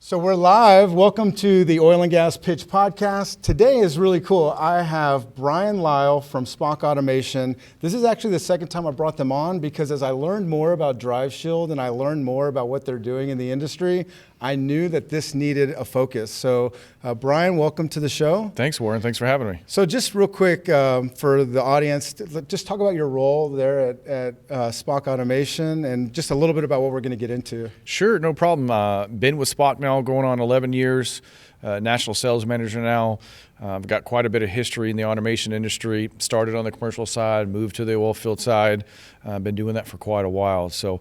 So we're live. Welcome to the Oil and Gas Pitch Podcast. Today is really cool. I have Bryan Lile from SPOC Automation. This is actually the second time I brought them on because as I learned more about Drive Shield and I learned more about what they're doing in the industry, I knew that this needed a focus. So Bryan, welcome to the show. Thanks, Warren. Thanks for having me. So just real quick for the audience, just talk about your role there at SPOC Automation and just a little bit about what we're going to get into. Sure, no problem. Been with SPOC now going on 11 years, national sales manager now. I've got quite a bit of history in the automation industry. Started on the commercial side, moved to the oil field side. Been doing that for quite a while. So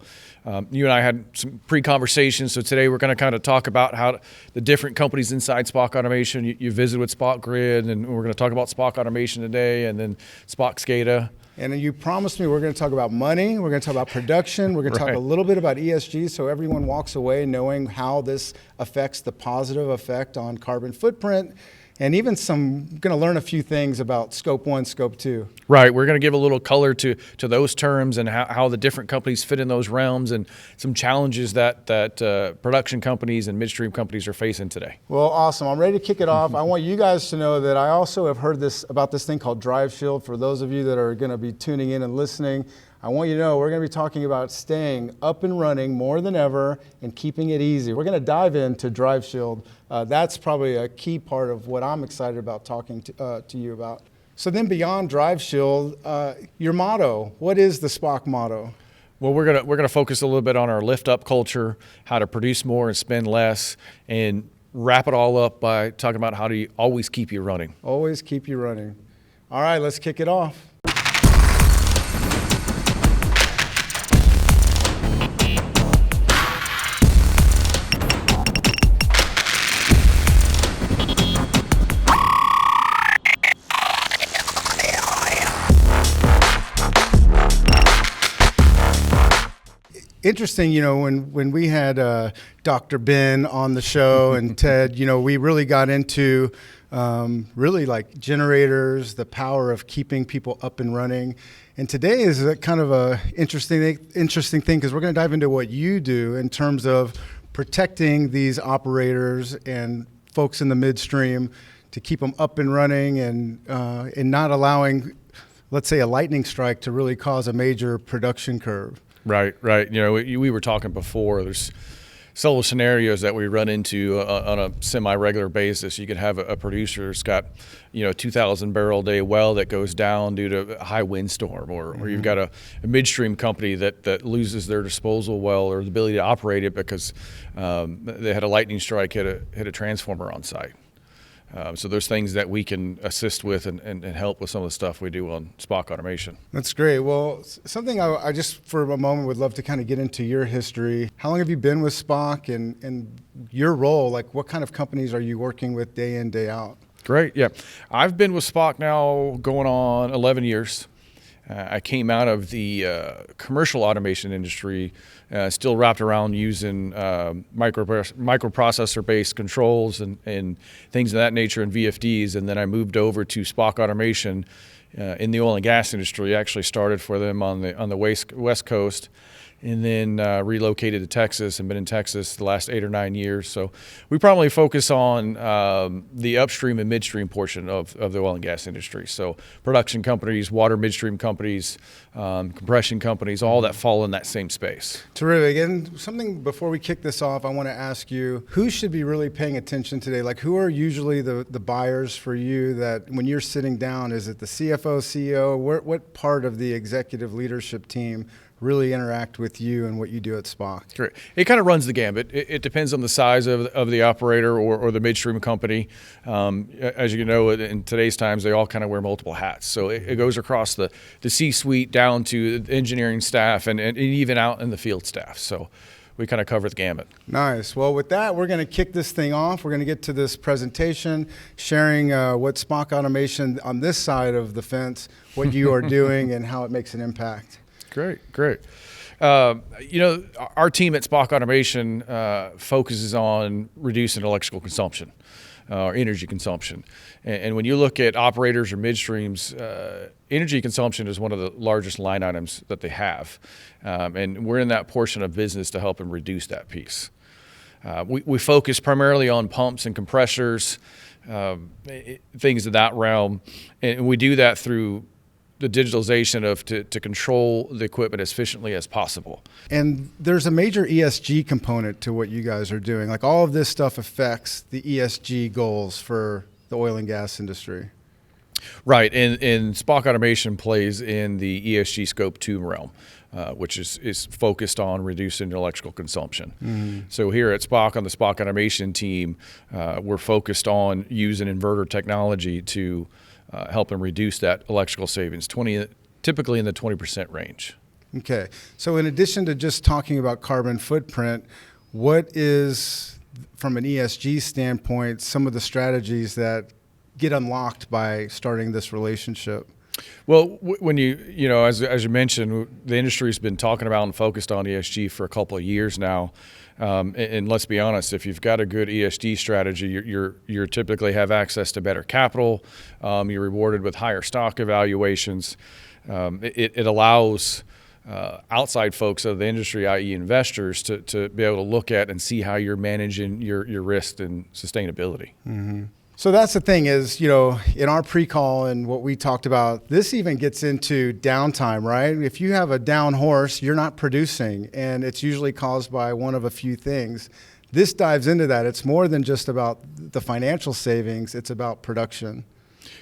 you and I had some pre-conversations. So today we're going to kind of talk about how the different companies inside SPOC Automation. You visited with SPOC Grid, and we're going to talk about SPOC Automation today, and then SPOC SCADA. And you promised me we're going to talk about money, we're going to talk about production, we're going to talk a little bit about ESG so everyone walks away knowing how this affects the positive effect on carbon footprint. And even going to learn a few things about Scope 1, Scope 2. Right. We're going to give a little color to those terms and how the different companies fit in those realms and some challenges that production companies and midstream companies are facing today. Well, awesome. I'm ready to kick it off. I want you guys to know that I also have heard about this thing called Drive Shield. For those of you that are going to be tuning in and listening, I want you to know we're going to be talking about staying up and running more than ever and keeping it easy. We're going to dive into Drive Shield. That's probably a key part of what I'm excited about talking to you about. So then beyond Drive Shield, your motto, what is the SPOC motto? Well, we're gonna focus a little bit on our lift up culture, how to produce more and spend less, and wrap it all up by talking about how do you always keep you running. Always keep you running. All right, let's kick it off. Interesting, when we had Dr. Ben on the show and Ted, we really got into really like generators, the power of keeping people up and running. And today is a kind of a interesting thing because we're going to dive into what you do in terms of protecting these operators and folks in the midstream to keep them up and running and not allowing, let's say, a lightning strike to really cause a major production curve. Right. We were talking before, there's several scenarios that we run into on a semi-regular basis. You could have a producer that's got, 2,000 barrel a day well that goes down due to a high windstorm, or you've got a midstream company that loses their disposal well or the ability to operate it because they had a lightning strike, hit a transformer on site. So there's things that we can assist with and help with some of the stuff we do on SPOC Automation. That's great. Well, something I just for a moment would love to kind of get into your history. How long have you been with SPOC and your role? Like what kind of companies are you working with day in, day out? Great. Yeah. I've been with SPOC now going on 11 years. I came out of the commercial automation industry, still wrapped around using microprocessor-based controls and things of that nature and VFDs, and then I moved over to SPOC Automation in the oil and gas industry. I actually started for them on the West Coast, and then relocated to Texas and been in Texas the last 8 or 9 years. So we probably focus on the upstream and midstream portion of the oil and gas industry. So production companies, water midstream companies, compression companies, all that fall in that same space. Terrific. And something before we kick this off, I want to ask you, who should be really paying attention today? Like who are usually the buyers for you that when you're sitting down, is it the CFO, CEO? What part of the executive leadership team really interact with you and what you do at SPOC? Great. It kind of runs the gambit. It depends on the size of the operator or the midstream company. As you know, in today's times, they all kind of wear multiple hats. So it goes across the C-suite down to the engineering staff and even out in the field staff. So we kind of cover the gamut. Nice. Well, with that, we're going to kick this thing off. We're going to get to this presentation, sharing what SPOC Automation on this side of the fence, what you are doing and how it makes an impact. Great. Our team at SPOC Automation focuses on reducing electrical consumption or energy consumption. And when you look at operators or midstreams, energy consumption is one of the largest line items that they have. And we're in that portion of business to help them reduce that piece. We focus primarily on pumps and compressors, things of that realm, and we do that through the digitalization to control the equipment as efficiently as possible. And there's a major ESG component to what you guys are doing. Like all of this stuff affects the ESG goals for the oil and gas industry. Right, and SPOC automation plays in the ESG Scope 2 realm, which is focused on reducing electrical consumption. Mm-hmm. So here at SPOC, on the SPOC automation team, we're focused on using inverter technology to help them reduce that electrical savings, typically in the 20% range. Okay, so in addition to just talking about carbon footprint, what is, from an ESG standpoint, some of the strategies that get unlocked by starting this relationship? Well, when as you mentioned, the industry's been talking about and focused on ESG for a couple of years now. And let's be honest, if you've got a good ESG strategy, you're typically have access to better capital. You're rewarded with higher stock evaluations. It allows outside folks of the industry, i.e. investors, to be able to look at and see how you're managing your risk and sustainability. Mm-hmm. So that's the thing is, in our pre-call and what we talked about, this even gets into downtime, right? If you have a down horse, you're not producing, and it's usually caused by one of a few things. This dives into that. It's more than just about the financial savings. It's about production.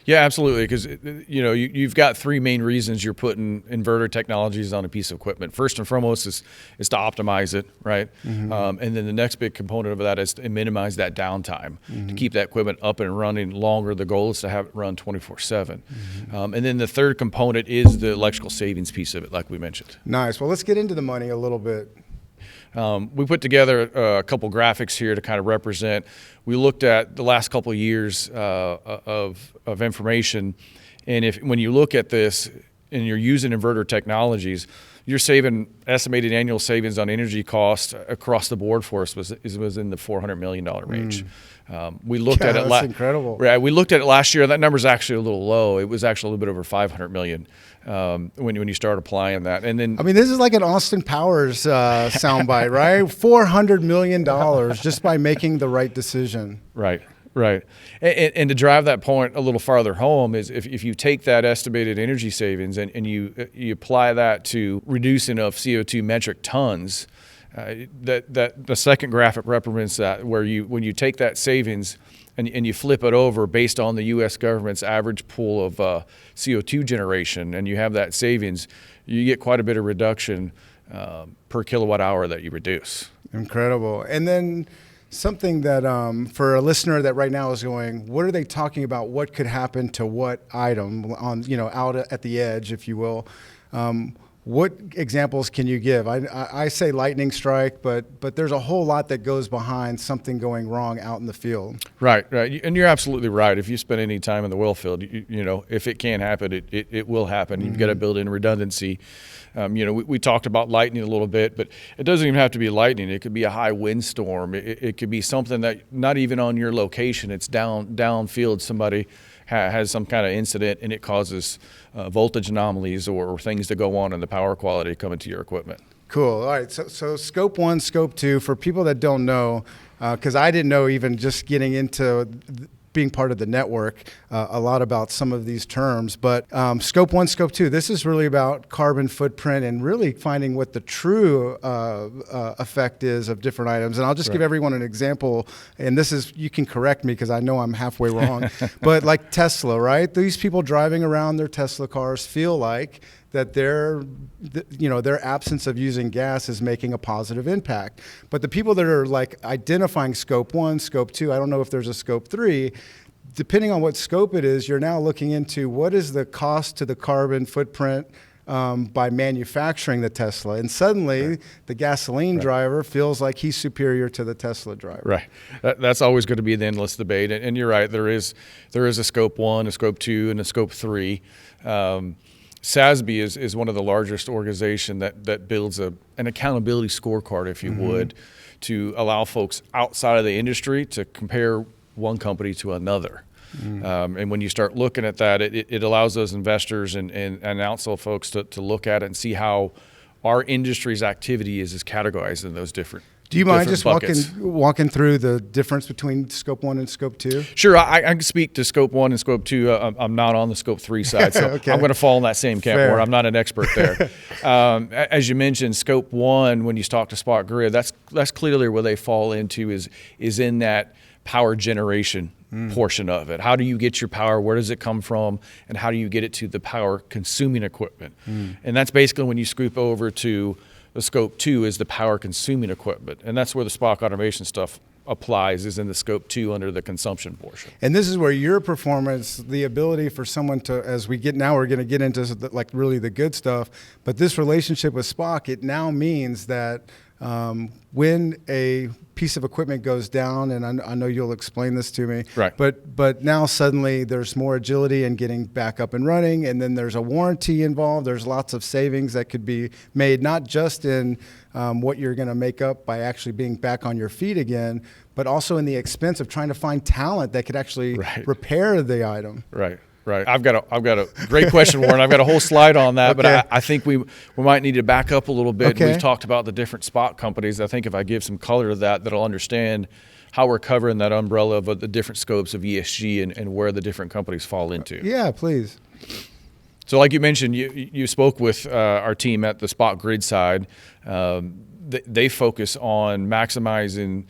Yeah, absolutely. Because you've got three main reasons you're putting inverter technologies on a piece of equipment. First and foremost is to optimize it, right? Mm-hmm. And then the next big component of that is to minimize that downtime, mm-hmm. to keep that equipment up and running longer. The goal is to have it run 24/7. Mm-hmm. And then the third component is the electrical savings piece of it, like we mentioned. Nice. Well, let's get into the money a little bit. We put together a couple graphics here to kind of represent. We looked at the last couple of years of information, and when you look at this and you're using inverter technologies, you're saving estimated annual savings on energy costs across the board for us was in the $400 million range. We looked at it. That's incredible. Right. We looked at it last year. That number's actually a little low. It was actually a little bit over $500 million when you start applying that. And then, this is like an Austin Powers soundbite, right? $400 million just by making the right decision. Right. Right. And to drive that point a little farther home is if you take that estimated energy savings and you apply that to reducing of CO2 metric tons, that the second graphic represents that, where when you take that savings and you flip it over based on the U.S. government's average pool of CO2 generation, and you have that savings, you get quite a bit of reduction per kilowatt hour that you reduce. Incredible. And then something that for a listener that right now is going, what are they talking about? What could happen to what item on, out at the edge, if you will? What examples can you give? I say lightning strike, but there's a whole lot that goes behind something going wrong out in the field. Right. And you're absolutely right. If you spend any time in the well field, if it can happen, it will happen. Mm-hmm. You've got to build in redundancy. We talked about lightning a little bit, but it doesn't even have to be lightning. It could be a high windstorm. It could be something that not even on your location. It's downfield. Somebody has some kind of incident and it causes voltage anomalies or things to go on in the power quality coming to your equipment. Cool. All right. So scope 1, scope 2, for people that don't know, because I didn't know even just getting into being part of the network, a lot about some of these terms, but scope 1, scope 2, this is really about carbon footprint and really finding what the true effect is of different items. And I'll just give everyone an example, and this is, you can correct me because I know I'm halfway wrong, but like Tesla, right? These people driving around their Tesla cars feel like that their absence of using gas is making a positive impact. But the people that are like identifying scope 1, scope 2, I don't know if there's a scope 3, depending on what scope it is, you're now looking into what is the cost to the carbon footprint by manufacturing the Tesla. And suddenly the gasoline driver feels like he's superior to the Tesla driver. Right. That's always going to be the endless debate. And you're right, there is a scope 1, a scope 2, and a scope 3. SASB is one of the largest organizations that builds an accountability scorecard, if you would, to allow folks outside of the industry to compare one company to another. And when you start looking at that, it allows those investors and outside folks to look at it and see how our industry's activity is categorized in those different Do you mind just buckets. walking through the difference between scope 1 and scope 2? Sure, I can speak to scope 1 and scope 2. I'm not on the scope 3 side, so Okay. I'm going to fall in that same camp Fair. where I'm not an expert there. As you mentioned, scope 1, when you talk to Spock Grid, that's clearly where they fall into is in that power generation portion of it. How do you get your power? Where does it come from? And how do you get it to the power consuming equipment? And that's basically when you scoop over to the scope 2 is the power consuming equipment. And that's where the Spock automation stuff applies, is in the scope 2 under the consumption portion. And this is where your performance, the ability for someone to, as we get now, we're going to get into like really the good stuff, but this relationship with Spock, it now means that when a piece of equipment goes down, and I know you'll explain this to me, right? But now suddenly there's more agility in getting back up and running, and then there's a warranty involved. There's lots of savings that could be made, not just in what you're going to make up by actually being back on your feet again, but also in the expense of trying to find talent that could actually repair the item. Right. Right. I've got a great question, Warren. I've got a whole slide on that, Okay. but I think we might need to back up a little bit. Okay. We've talked about the different Spock companies. I think if I give some color to that, that'll understand how we're covering that umbrella of the different scopes of ESG and where the different companies fall into. Yeah, please. So like you mentioned, you spoke with our team at the Spock Grid side. They focus on maximizing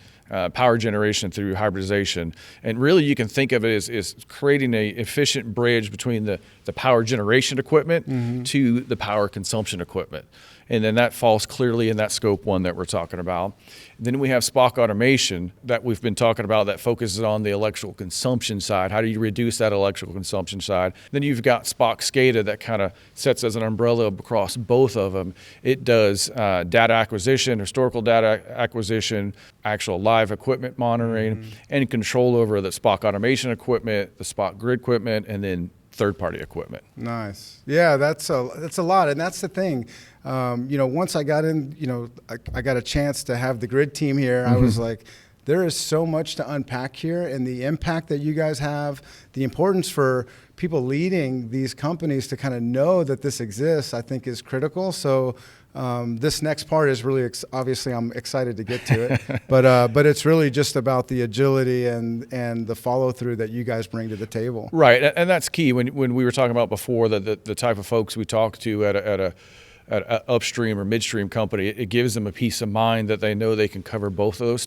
power generation through hybridization. And really you can think of it as creating an efficient bridge between the power generation equipment to the power consumption equipment. And then that falls clearly in that scope 1 that we're talking about. Then we have Spock automation that we've been talking about that focuses on the electrical consumption side. How do you reduce that electrical consumption side? Then you've got Spock SCADA that kind of sets as an umbrella across both of them. It does data acquisition, historical data acquisition, actual live equipment monitoring, and control over the Spock automation equipment, the Spock Grid equipment, and then third-party equipment. Nice. Yeah, that's a lot, and that's the thing. Once I got in, I got a chance to have the Grid team here. I was like, there is so much to unpack here, and the impact that you guys have, the importance for people leading these companies to kind of know that this exists, I think is critical. So this next part is really, obviously I'm excited to get to it, but it's really just about the agility and the follow through that you guys bring to the table. Right, and that's key. When we were talking about before the type of folks we talk to at a upstream or midstream company, it gives them a peace of mind that they know they can cover both of those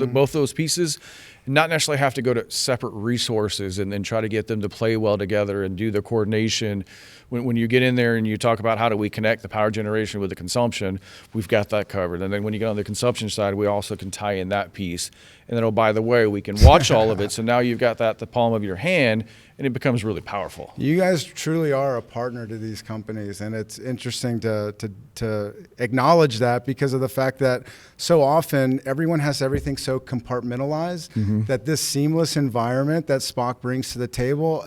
both those pieces, and not necessarily have to go to separate resources and then try to get them to play well together and do the coordination. When you get in there and you talk about how do we connect the power generation with the consumption, we've got that covered. And then when you get on the consumption side, we also can tie in that piece. And then, oh, by the way, we can watch all of it. So now you've got that at the palm of your hand, and it becomes really powerful. You guys truly are a partner to these companies, and it's interesting to acknowledge that because of the fact that so often everyone has everything so compartmentalized that this seamless environment that Spock brings to the table,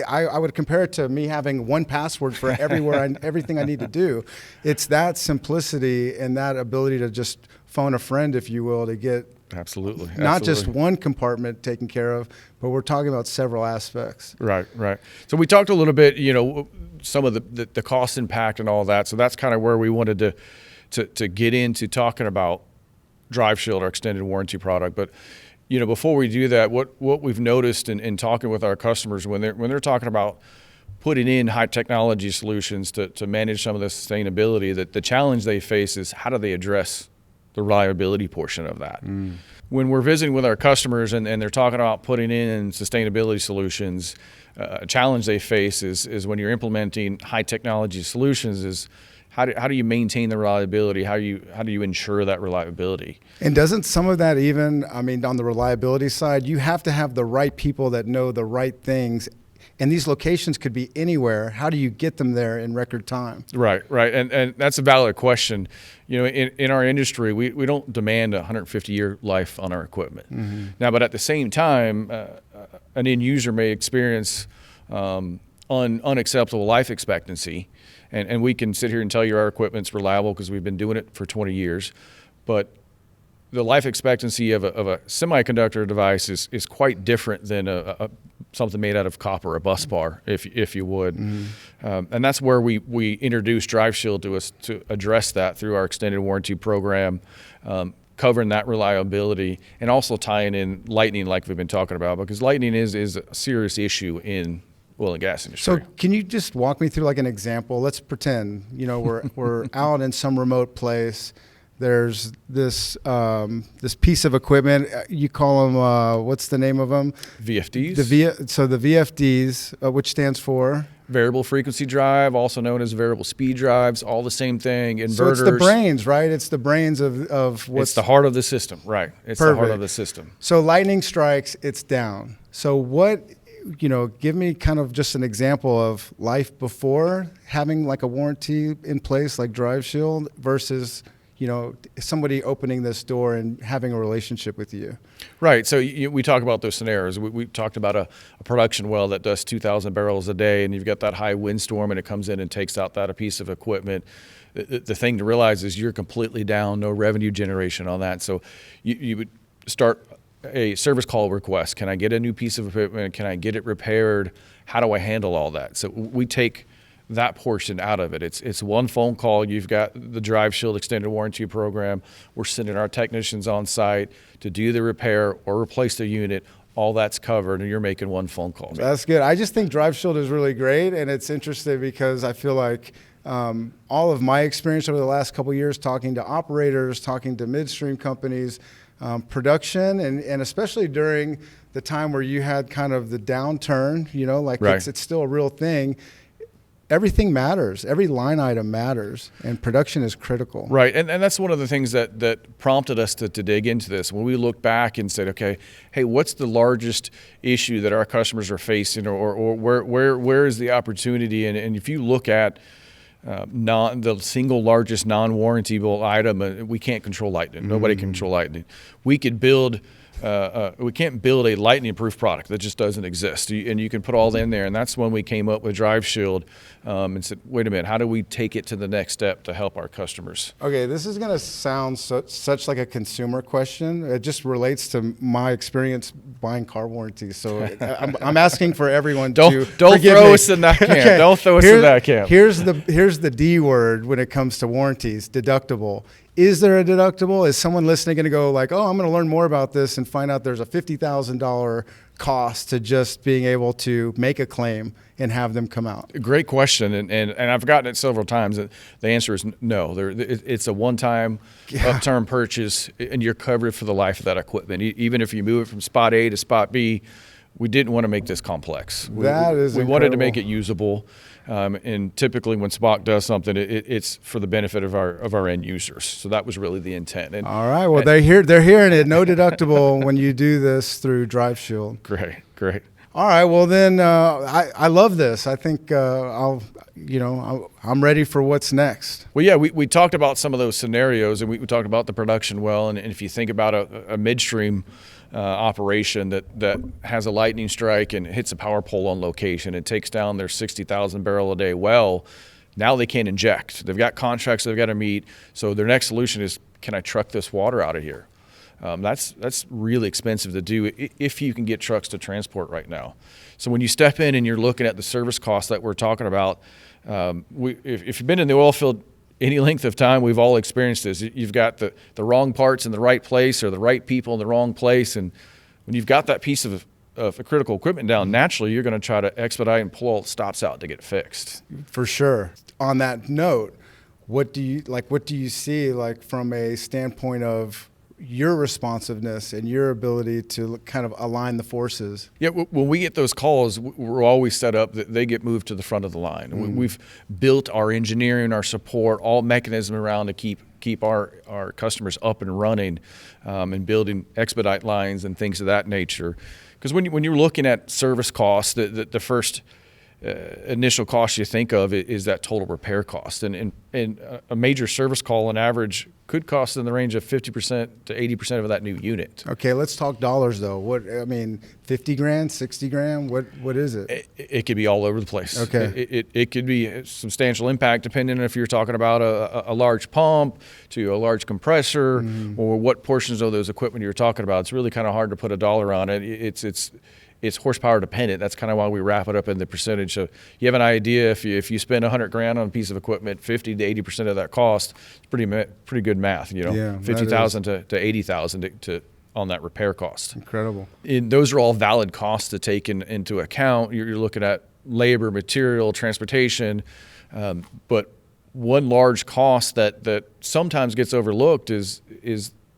I would compare it to me having one password for everything I need to do. It's that simplicity and that ability to just phone a friend, if you will, to get Absolutely. Not just one compartment taken care of, but we're talking about several aspects. Right. So we talked a little bit, some of the cost impact and all that. So that's kind of where we wanted to get into talking about Drive Shield, our extended warranty product. But before we do that, what we've noticed in talking with our customers when they're talking about putting in high technology solutions to manage some of the sustainability, that the challenge they face is how do they address the reliability portion of that. When we're visiting with our customers and they're talking about putting in sustainability solutions, a challenge they face is when you're implementing high technology solutions is how do you maintain the reliability? How do you ensure that reliability? And doesn't some of that even, on the reliability side, you have to have the right people that know the right things. And these locations could be anywhere. How do you get them there in record time? Right. And that's a valid question. In our industry, we don't demand a 150-year life on our equipment. Now, but at the same time, an end user may experience unacceptable life expectancy. And we can sit here and tell you our equipment's reliable because we've been doing it for 20 years. But the life expectancy of a semiconductor device is quite different than something made out of copper, a bus bar, if you would. And that's where we introduced Drive Shield to address that through our extended warranty program. covering that reliability, and also tying in lightning like we've been talking about, because lightning is a serious issue in oil and gas industry. So can you just walk me through like an example? Let's pretend, we're out in some remote place. There's this piece of equipment. You call them, what's the name of them? VFDs. So the VFDs, which stands for? Variable frequency drive, also known as variable speed drives, all the same thing. Inverters. So it's the brains, right? It's the brains of what's... It's the heart of the system, right. It's Perfect. The heart of the system. So lightning strikes, it's down. So what... give me kind of just an example of life before having like a warranty in place, like Drive Shield, versus, somebody opening this door and having a relationship with you. Right. So we talk about those scenarios. We talked about a production well that does 2,000 barrels a day, and you've got that high windstorm, and it comes in and takes out that piece of equipment. The thing to realize is you're completely down, no revenue generation on that. So you would start a service call request. Can I get a new piece of equipment? Can I get it repaired? How do I handle all that? So we take that portion out of it. It's one phone call. You've got the Drive Shield extended warranty program. We're sending our technicians on site to do the repair or replace the unit. All that's covered, and you're making one phone call. That's good. I just think Drive Shield is really great, and it's interesting because I feel like all of my experience over the last couple of years talking to operators, talking to midstream companies, production, and especially during the time where you had kind of the downturn, Right. it's still a real thing. Everything matters. Every line item matters, and production is critical. Right, and that's one of the things that prompted us to dig into this. When we look back and said, okay, hey, what's the largest issue that our customers are facing, or where is the opportunity? And if you look at the single largest non-warrantable item, we can't control lightning. Nobody can control lightning. We could build. We can't build a lightning-proof product that just doesn't exist, and you can put all that in there. And that's when we came up with Drive Shield and said, wait a minute, how do we take it to the next step to help our customers? Okay, this is going to sound such like a consumer question. It just relates to my experience buying car warranties. So I'm asking for everyone to don't throw us in that camp. Okay. Don't throw us in that camp. Here's the D word when it comes to warranties: deductible. Is there a deductible? Is someone listening going to go like, oh, I'm going to learn more about this and find out there's a $50,000 cost to just being able to make a claim and have them come out? Great question, and I've gotten it several times. The answer is no. It's a one-time upturn purchase, and you're covered for the life of that equipment. Even if you move it from spot A to spot B, we didn't want to make this complex. We wanted to make it usable. And typically when SPOC does something, it's for the benefit of our end users. So that was really the intent. And, all right. Well, they're hearing it. No deductible when you do this through Drive Shield. Great. All right. Well, then I love this. I think I'm ready for what's next. Well, yeah, we talked about some of those scenarios, and we talked about the production well. And if you think about a midstream operation that has a lightning strike and hits a power pole on location and takes down their 60,000 barrel a day well, now they can't inject. They've got contracts they've got to meet. So their next solution is, can I truck this water out of here? That's really expensive to do if you can get trucks to transport right now. So when you step in and you're looking at the service costs that we're talking about, if you've been in the oil field any length of time, we've all experienced this. You've got the wrong parts in the right place, or the right people in the wrong place. And when you've got that piece of critical equipment down, naturally you're going to try to expedite and pull all the stops out to get it fixed. For sure. On that note, what do you see like from a standpoint of your responsiveness and your ability to kind of align the forces? Yeah, when we get those calls, we're always set up that they get moved to the front of the line. Mm-hmm. We've built our engineering, our support, all mechanism around to keep our customers up and running, and building expedite lines and things of that nature. Because when you're looking at service costs, the first initial cost you think of is that total repair cost, and a major service call on average could cost in the range of 50% to 80% of that new unit. Okay, let's talk dollars though. 50 grand, 60 grand, what is it? It could be all over the place. Okay. It could be a substantial impact depending on if you're talking about a large pump to a large compressor, or what portions of those equipment you're talking about. It's really kind of hard to put a dollar on it. it's horsepower dependent. That's kind of why we wrap it up in the percentage. So you have an idea, if you spend $100,000 on a piece of equipment, 50 to 80% of that cost, it's pretty good math. Yeah, 50,000 to 80,000 to on that repair cost. Incredible. And those are all valid costs to take into account. You're looking at labor, material, transportation, but one large cost that sometimes gets overlooked is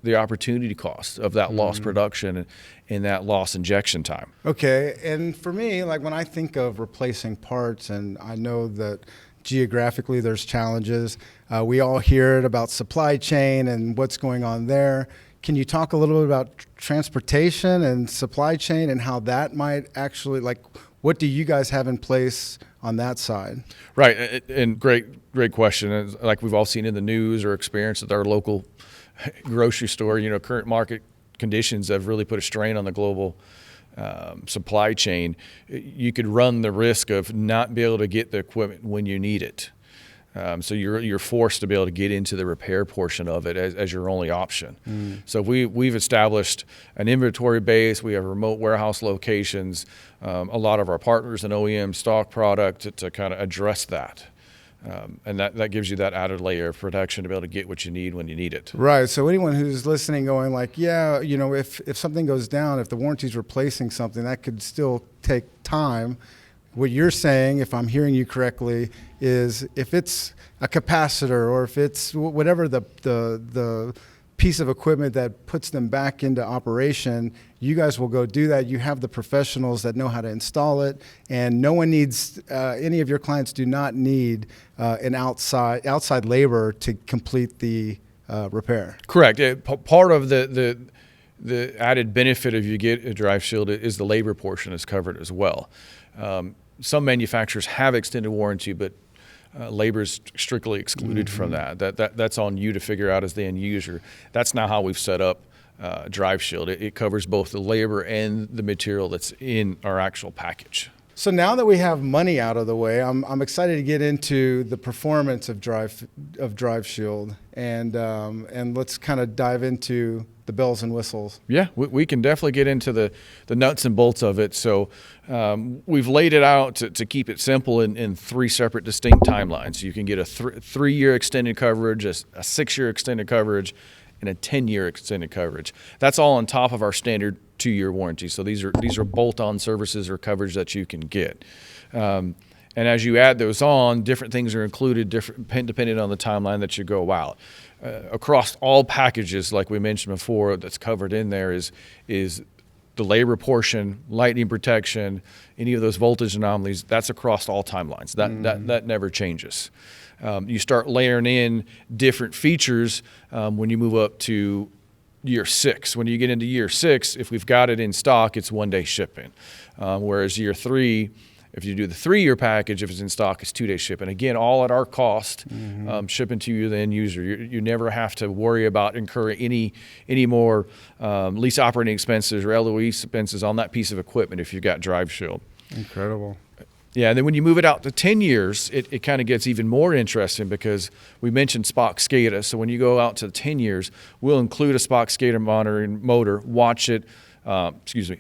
the opportunity cost of that lost production and that lost injection time. Okay, and for me, like when I think of replacing parts, and I know that geographically there's challenges, we all hear it about supply chain and what's going on there. Can you talk a little bit about transportation and supply chain and how that might actually, like, what do you guys have in place on that side? Right, and great question. Like we've all seen in the news or experienced at our local grocery store, current market conditions have really put a strain on the global supply chain. You could run the risk of not be able to get the equipment when you need it. So you're forced to be able to get into the repair portion of it as your only option. So we've established an inventory base. We have remote warehouse locations. A lot of our partners and OEM stock product to kind of address that. And that gives you that added layer of protection to be able to get what you need when you need it. Right. So anyone who's listening going like, yeah, if something goes down, if the warranty's replacing something, that could still take time. What you're saying, if I'm hearing you correctly, is if it's a capacitor or if it's whatever the piece of equipment that puts them back into operation, you guys will go do that. You have the professionals that know how to install it, and no one needs, any of your clients do not need an outside labor to complete the repair. Correct. Part of the added benefit of you get a drive shield is the labor portion is covered as well. Some manufacturers have extended warranty, but labor is strictly excluded from that. That's on you to figure out as the end user. That's not how we've set up Drive Shield. It covers both the labor and the material that's in our actual package. So now that we have money out of the way, I'm excited to get into the performance of Drive Shield, and let's kind of dive into the bells and whistles. Yeah, we can definitely get into the nuts and bolts of it. So we've laid it out to keep it simple in three separate distinct timelines. You can get a 3-year extended coverage, a 6-year extended coverage, and a 10-year extended coverage. That's all on top of our standard 2-year warranty. So these are bolt-on services or coverage that you can get. And as you add those on, different things are included, depending on the timeline that you go out. Across all packages, like we mentioned before, that's covered in there is the labor portion, lightning protection, any of those voltage anomalies. That's across all timelines. That never changes. You start layering in different features when you move up to year 6. When you get into year 6, if we've got it in stock, it's 1-day shipping. Whereas year 3, if you do the 3-year package, if it's in stock, it's 2-day shipping. Again, all at our cost, shipping to you, the end user. You never have to worry about incurring any more lease operating expenses or LOE expenses on that piece of equipment if you've got Drive Shield. Incredible. Yeah, and then when you move it out to 10 years, it kind of gets even more interesting because we mentioned Spock SCADA. So when you go out to 10 years, we'll include a Spock SCADA monitoring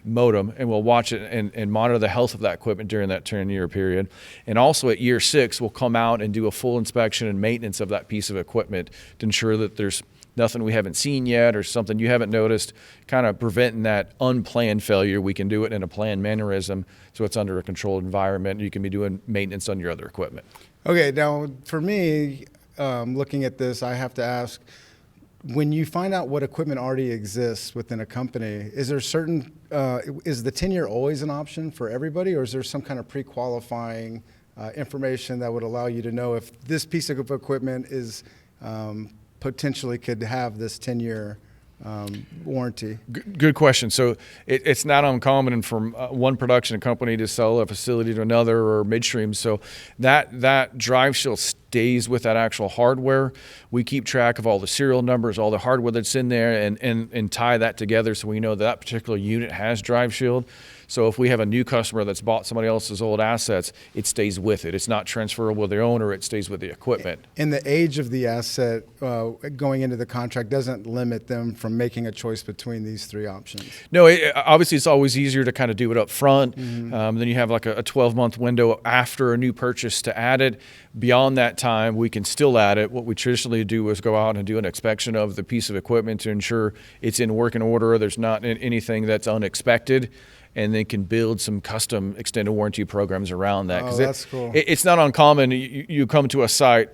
modem, and we'll watch it and monitor the health of that equipment during that 10-year period. And also at year 6, we'll come out and do a full inspection and maintenance of that piece of equipment to ensure that there's nothing we haven't seen yet or something you haven't noticed, kind of preventing that unplanned failure. We can do it in a planned mannerism, so it's under a controlled environment. You can be doing maintenance on your other equipment. Okay, now for me, looking at this, I have to ask, when you find out what equipment already exists within a company, is there certain, is the 10-year always an option for everybody, or is there some kind of pre-qualifying information that would allow you to know if this piece of equipment is potentially could have this 10-year warranty? Good question. So it's not uncommon from one production company to sell a facility to another or midstream. So that Drive Shield stays with that actual hardware. We keep track of all the serial numbers, all the hardware that's in there, and tie that together so we know that particular unit has Drive Shield. So if we have a new customer that's bought somebody else's old assets, it stays with it. It's not transferable to the owner, it stays with the equipment. And the age of the asset going into the contract doesn't limit them from making a choice between these three options. No, obviously it's always easier to kind of do it up front. Then you have like a 12-month window after a new purchase to add it. Beyond that time, we can still add it. What we traditionally do is go out and do an inspection of the piece of equipment to ensure it's in working order, there's not anything that's unexpected, and then can build some custom extended warranty programs around that. Oh, that's cool. It's not uncommon. You come to a site,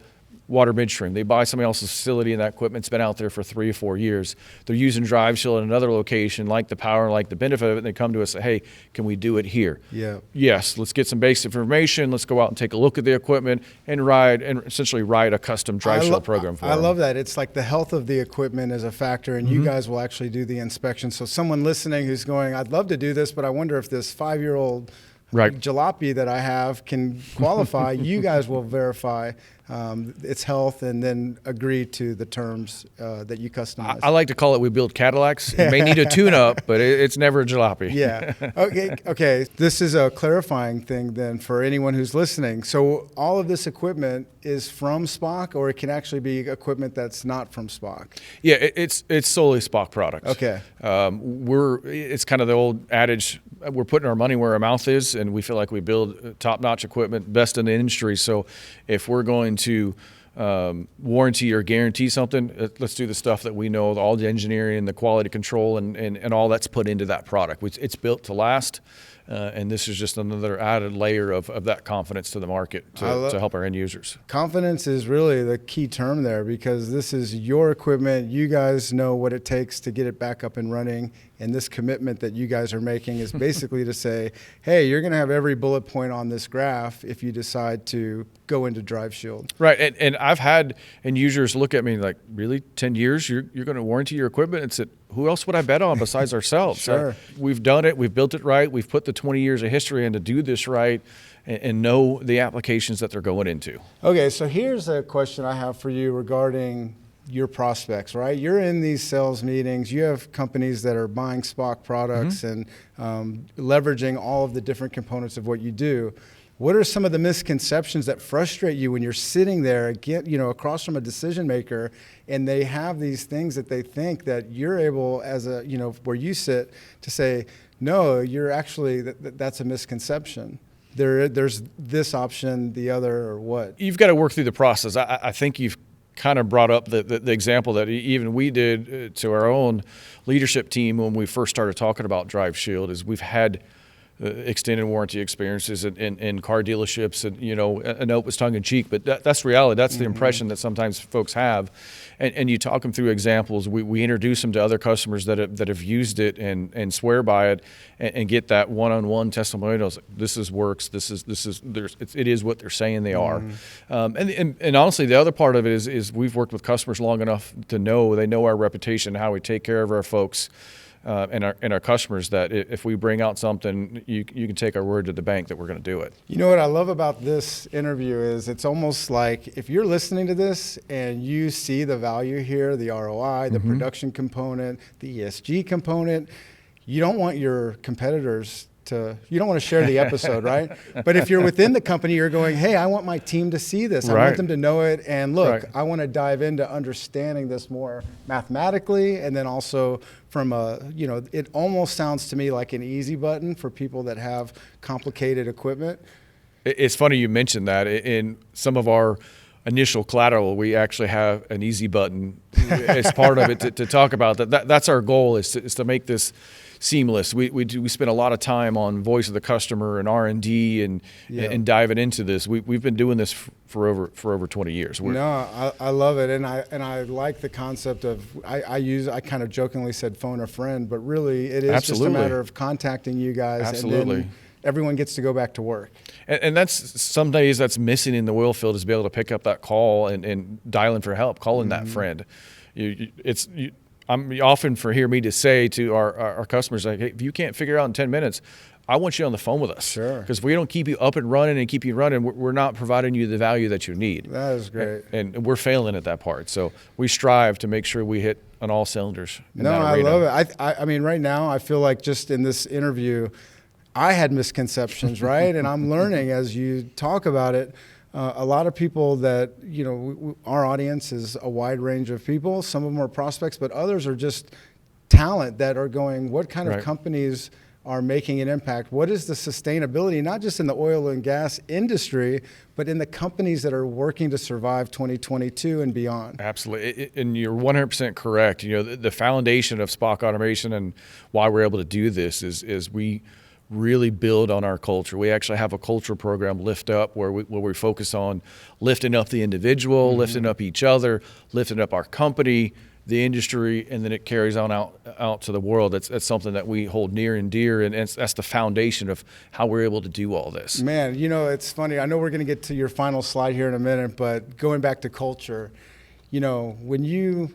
water midstream, they buy somebody else's facility and that equipment's been out there for 3 or 4 years. They're using Drive Shield in another location, like the power, like the benefit of it, and they come to us and say, hey, can we do it here? Yeah. Yes, let's get some basic information. Let's go out and take a look at the equipment and essentially write a custom Drive Shield program for them. I love that. It's like the health of the equipment is a factor, and you guys will actually do the inspection. So someone listening who's going, I'd love to do this, but I wonder if this 5-year-old jalopy that I have can qualify. You guys will verify its health and then agree to the terms that you customize. I like to call it we build Cadillacs. It may need a tune-up, but it's never a jalopy. Yeah. Okay. This is a clarifying thing then for anyone who's listening. So all of this equipment is from SPOC, or it can actually be equipment that's not from SPOC? Yeah, it's solely SPOC products. Okay. It's kind of the old adage, we're putting our money where our mouth is, and we feel like we build top-notch equipment, best in the industry. So if we're going to warranty or guarantee something, let's do the stuff that we know, all the engineering, the quality control, and all that's put into that product. It's built to last, and this is just another added layer of that confidence to the market to help our end users. Confidence is really the key term there, because this is your equipment. You guys know what it takes to get it back up and running. And this commitment that you guys are making is basically to say, hey, you're going to have every bullet point on this graph if you decide to go into Drive Shield. Right. And I've had end users look at me like, really, 10 years, you're going to warranty your equipment? And said, who else would I bet on besides ourselves? Sure. We've done it. We've built it right. We've put the 20 years of history in to do this right and know the applications that they're going into. Okay, so here's a question I have for you regarding your prospects, right? You're in these sales meetings. You have companies that are buying SPOC products and leveraging all of the different components of what you do. What are some of the misconceptions that frustrate you when you're sitting there, across from a decision maker, and they have these things that they think that you're able, as a, where you sit, to say, no, you're actually, that's a misconception. There's this option, the other, or what? You've got to work through the process. I think you've kind of brought up the example that even we did to our own leadership team when we first started talking about Drive Shield. Is we've had extended warranty experiences in car dealerships, and I know it was tongue in cheek, but that's reality. That's the impression that sometimes folks have, and you talk them through examples. We introduce them to other customers that have used it and swear by it, and get that one-on-one testimonials. This works. It is what they're saying they are. And honestly, the other part of it is we've worked with customers long enough to know they know our reputation, how we take care of our folks. And our customers, that if we bring out something, you can take our word to the bank that we're going to do it. You know what I love about this interview is it's almost like if you're listening to this and you see the value here, the ROI, the production component, the ESG component, you don't want your competitors you don't want to share the episode, right? But if you're within the company, you're going, hey, I want my team to see this. I want them to know it. And look, I want to dive into understanding this more mathematically. And then also from it almost sounds to me like an easy button for people that have complicated equipment. It's funny you mentioned that. In some of our initial collateral, we actually have an easy button as part of it to talk about that. That's our goal, is to make this seamless. We spend a lot of time on voice of the customer and R&D and diving into this. We've been doing this for over 20 years. I love it, and I like the concept of I kind of jokingly said phone a friend, but really it is just a matter of contacting you guys, and then everyone gets to go back to work. And that's some days that's missing in the oil field, is be able to pick up that call and dial in for help, calling that friend. I'm often hear me to say to our customers, like, hey, if you can't figure out in 10 minutes, I want you on the phone with us. Sure. Because if we don't keep you up and running and keep you running, we're not providing you the value that you need. That is great. And we're failing at that part. So we strive to make sure we hit on all cylinders. No, I love it. I mean, right now, I feel like just in this interview, I had misconceptions, right? And I'm learning as you talk about it. A lot of people that, you know, our audience is a wide range of people. Some of them are prospects, but others are just talent that are going, what kind of companies are making an impact? What is the sustainability, not just in the oil and gas industry, but in the companies that are working to survive 2022 and beyond? Absolutely. And you're 100% correct. You know, the foundation of SPOC automation and why we're able to do this is we really build on our culture. We actually have a culture program, Lift Up, where we focus on lifting up the individual, lifting up each other, lifting up our company, the industry, and then it carries on out to the world. That's something that we hold near and dear, and that's the foundation of how we're able to do all this. Man, you know, it's funny. I know we're going to get to your final slide here in a minute, but going back to culture, you know, when you,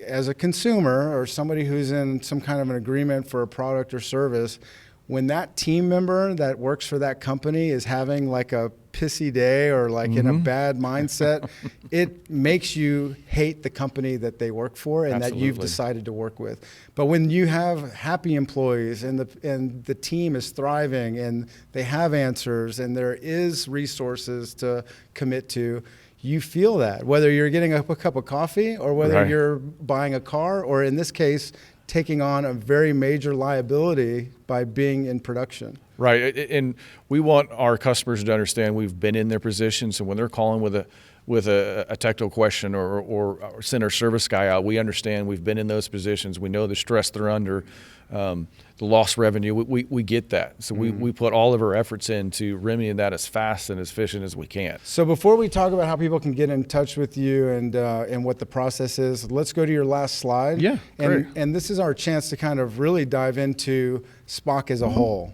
as a consumer or somebody who's in some kind of an agreement for a product or service, when that team member that works for that company is having like a pissy day or like in a bad mindset, it makes you hate the company that they work for and that you've decided to work with. But when you have happy employees and the team is thriving and they have answers and there is resources to commit to, you feel that, whether you're getting a cup of coffee or whether you're buying a car, or in this case, taking on a very major liability by being in production. Right, and we want our customers to understand we've been in their position. So when they're calling with a technical question or send our service guy out, we understand we've been in those positions. We know the stress they're under, the lost revenue. We get that. So we put all of our efforts into remedying that as fast and as efficient as we can. So before we talk about how people can get in touch with you and what the process is, let's go to your last slide. Yeah, great. And this is our chance to kind of really dive into SPOC as a whole.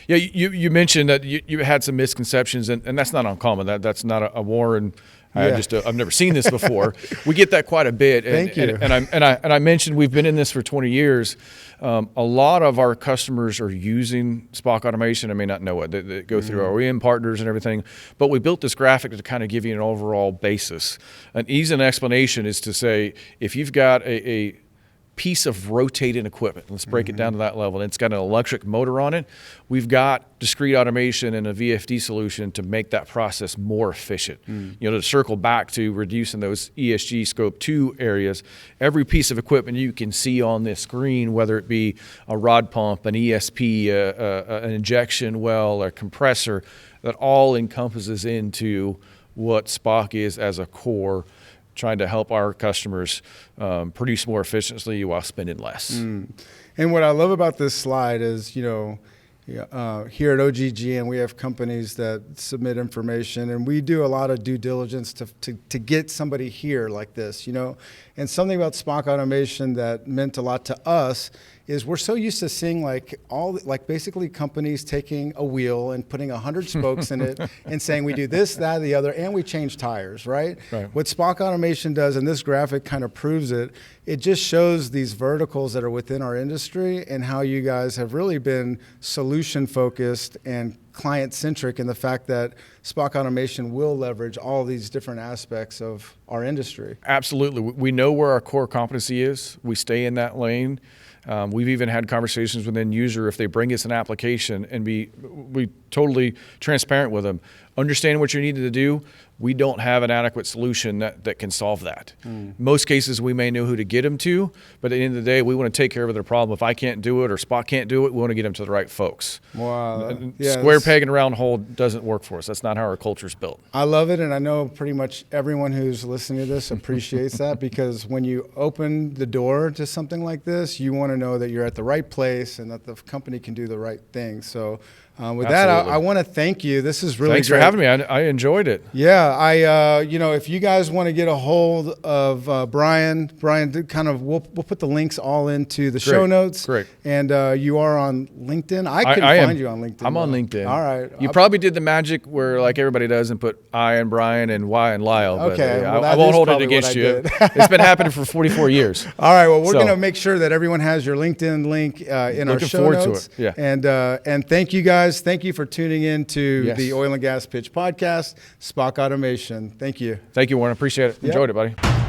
Yeah, you mentioned that you had some misconceptions, and that's not uncommon. That's not a war, and I've never seen this before. We get that quite a bit. Thank you. And I mentioned we've been in this for 20 years. A lot of our customers are using SPOC automation. I may not know it. They go through our OEM partners and everything. But we built this graphic to kind of give you an overall basis. An easy explanation is to say if you've got a piece of rotating equipment. Let's break it down to that level. And it's got an electric motor on it. We've got discrete automation and a VFD solution to make that process more efficient. You know, to circle back to reducing those ESG scope 2 areas, every piece of equipment you can see on this screen, whether it be a rod pump, an ESP, an injection well, a compressor, that all encompasses into what SPOC is as a core, trying to help our customers produce more efficiently while spending less. And what I love about this slide is, you know, here at OGG, and we have companies that submit information, and we do a lot of due diligence to get somebody here like this, you know. And something about SPOC automation that meant a lot to us is we're so used to seeing like basically companies taking a wheel and putting 100 spokes in it and saying we do this, that, the other, and we change tires, right? What SPOC automation does, and this graphic kind of proves it, it just shows these verticals that are within our industry and how you guys have really been solution focused and client centric in the fact that SPOC automation will leverage all these different aspects of our industry. Absolutely. We know where our core competency is. We stay in that lane. We've even had conversations with end user if they bring us an application and we totally transparent with them. Understand what you needed to do. We don't have an adequate solution that can solve that. Most cases we may know who to get them to, but at the end of the day, we want to take care of their problem. If I can't do it or SPOC can't do it, we want to get them to the right folks. Wow. Square peg and round hole doesn't work for us. That's not how our culture is built. I love it, and I know pretty much everyone who's listening to this appreciates that, because when you open the door to something like this, you want to know that you're at the right place and that the company can do the right thing. So With that, Absolutely. I want to thank you. This is really Thanks great. for having me. I enjoyed it. Yeah, if you guys want to get a hold of Bryan did we'll put the links all into the show notes. Great. And you are on LinkedIn. I couldn't I find am. you on LinkedIn. I'm on LinkedIn. All right. You probably did the magic where like everybody does and put I and Bryan and Y and Lile. But Okay, well, I that won't is hold it probably what against I you. did. It's been happening for 44 years. All right. Well, we're So- going to make sure that everyone has your LinkedIn link in our Looking show forward to notes. it. Yeah. And thank you guys. Thank you for tuning in to Yes. the Oil and Gas Pitch podcast, SPOC Automation. Thank you. Thank you, Warren. Appreciate it. Yep. Enjoyed it, buddy.